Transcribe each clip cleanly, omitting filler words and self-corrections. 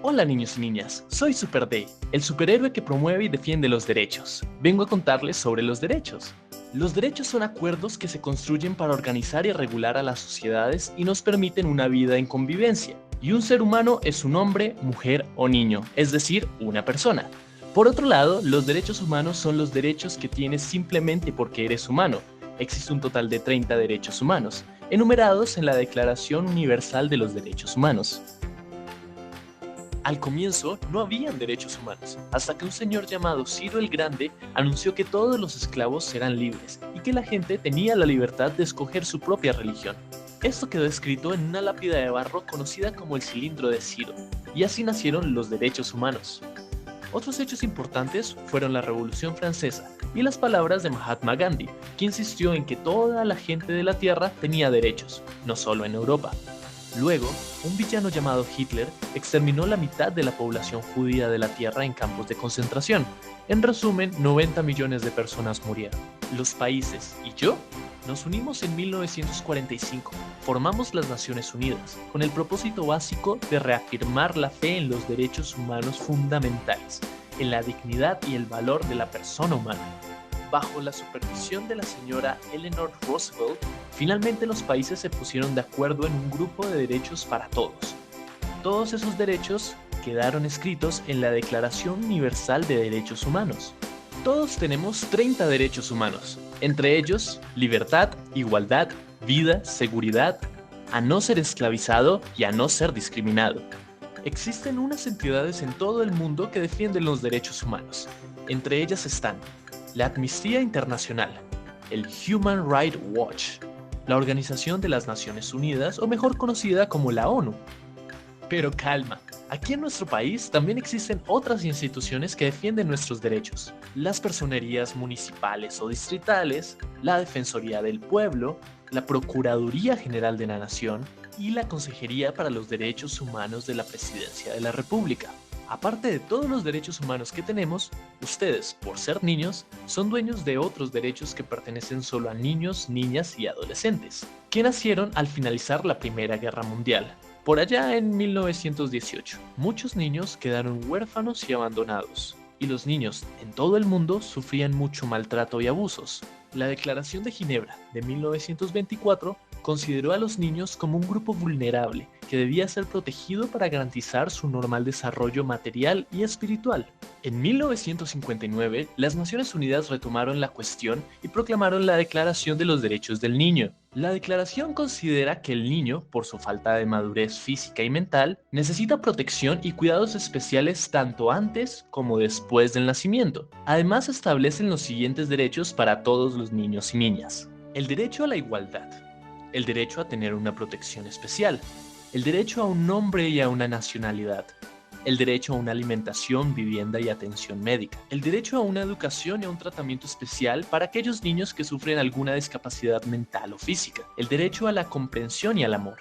Hola niños y niñas, soy Super Day, el superhéroe que promueve y defiende los derechos. Vengo a contarles sobre los derechos. Los derechos son acuerdos que se construyen para organizar y regular a las sociedades y nos permiten una vida en convivencia. Y un ser humano es un hombre, mujer o niño, es decir, una persona. Por otro lado, los derechos humanos son los derechos que tienes simplemente porque eres humano. Existe un total de 30 derechos humanos, enumerados en la Declaración Universal de los Derechos Humanos. Al comienzo no habían derechos humanos, hasta que un señor llamado Ciro el Grande anunció que todos los esclavos eran libres y que la gente tenía la libertad de escoger su propia religión. Esto quedó escrito en una lápida de barro conocida como el Cilindro de Ciro, y así nacieron los derechos humanos. Otros hechos importantes fueron la Revolución Francesa y las palabras de Mahatma Gandhi, que insistió en que toda la gente de la Tierra tenía derechos, no solo en Europa. Luego, un villano llamado Hitler exterminó la mitad de la población judía de la Tierra en campos de concentración. En resumen, 90 millones de personas murieron. Los países y yo nos unimos en 1945, formamos las Naciones Unidas, con el propósito básico de reafirmar la fe en los derechos humanos fundamentales, en la dignidad y el valor de la persona humana. Bajo la supervisión de la señora Eleanor Roosevelt, finalmente los países se pusieron de acuerdo en un grupo de derechos para todos. Todos esos derechos quedaron escritos en la Declaración Universal de Derechos Humanos. Todos tenemos 30 derechos humanos, entre ellos libertad, igualdad, vida, seguridad, a no ser esclavizado y a no ser discriminado. Existen unas entidades en todo el mundo que defienden los derechos humanos. Entre ellas están la Amnistía Internacional, el Human Rights Watch, la Organización de las Naciones Unidas, o mejor conocida como la ONU. Pero calma, aquí en nuestro país también existen otras instituciones que defienden nuestros derechos. Las personerías municipales o distritales, la Defensoría del Pueblo, la Procuraduría General de la Nación y la Consejería para los Derechos Humanos de la Presidencia de la República. Aparte de todos los derechos humanos que tenemos, ustedes, por ser niños, son dueños de otros derechos que pertenecen solo a niños, niñas y adolescentes, que nacieron al finalizar la Primera Guerra Mundial. Por allá en 1918, muchos niños quedaron huérfanos y abandonados, y los niños en todo el mundo sufrían mucho maltrato y abusos. La Declaración de Ginebra de 1924 consideró a los niños como un grupo vulnerable que debía ser protegido para garantizar su normal desarrollo material y espiritual. En 1959, las Naciones Unidas retomaron la cuestión y proclamaron la Declaración de los Derechos del Niño. La declaración considera que el niño, por su falta de madurez física y mental, necesita protección y cuidados especiales tanto antes como después del nacimiento. Además, establecen los siguientes derechos para todos los niños y niñas: el derecho a la igualdad, el derecho a tener una protección especial, el derecho a un nombre y a una nacionalidad, el derecho a una alimentación, vivienda y atención médica, el derecho a una educación y a un tratamiento especial para aquellos niños que sufren alguna discapacidad mental o física, el derecho a la comprensión y al amor,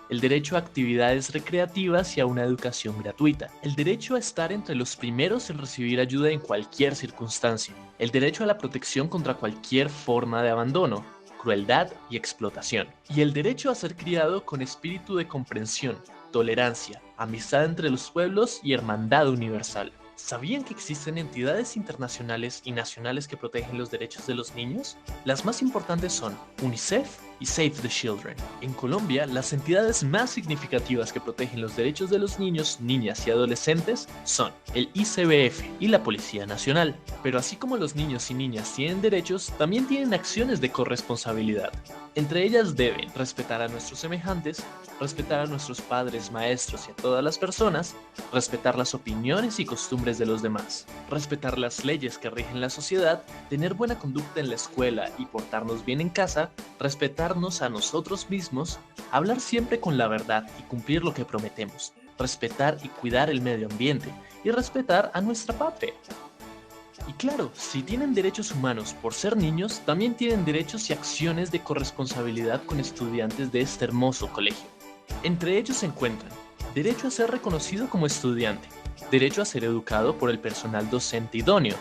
el derecho a actividades recreativas y a una educación gratuita, el derecho a estar entre los primeros en recibir ayuda en cualquier circunstancia, el derecho a la protección contra cualquier forma de abandono, crueldad y explotación, y el derecho a ser criado con espíritu de comprensión, tolerancia, amistad entre los pueblos y hermandad universal. ¿Sabían que existen entidades internacionales y nacionales que protegen los derechos de los niños? Las más importantes son UNICEF y Save the Children. En Colombia, las entidades más significativas que protegen los derechos de los niños, niñas y adolescentes son el ICBF y la Policía Nacional. Pero así como los niños y niñas tienen derechos, también tienen acciones de corresponsabilidad. Entre ellas deben respetar a nuestros semejantes, respetar a nuestros padres, maestros y a todas las personas, respetar las opiniones y costumbres de los demás, respetar las leyes que rigen la sociedad, tener buena conducta en la escuela y portarnos bien en casa, respetarnos a nosotros mismos, hablar siempre con la verdad y cumplir lo que prometemos, respetar y cuidar el medio ambiente y respetar a nuestra patria. Y claro, si tienen derechos humanos por ser niños, también tienen derechos y acciones de corresponsabilidad con estudiantes de este hermoso colegio. Entre ellos se encuentran derecho a ser reconocido como estudiante, derecho a ser educado por el personal docente idóneo,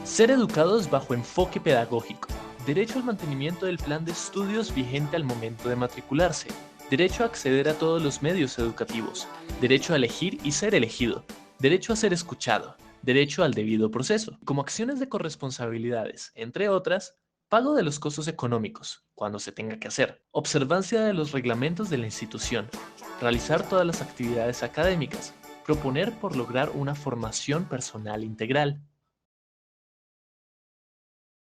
ser educados bajo enfoque pedagógico, derecho al mantenimiento del plan de estudios vigente al momento de matricularse, derecho a acceder a todos los medios educativos, derecho a elegir y ser elegido, derecho a ser escuchado, derecho al debido proceso, como acciones de corresponsabilidades, entre otras, pago de los costos económicos, cuando se tenga que hacer, observancia de los reglamentos de la institución, realizar todas las actividades académicas, proponer por lograr una formación personal integral.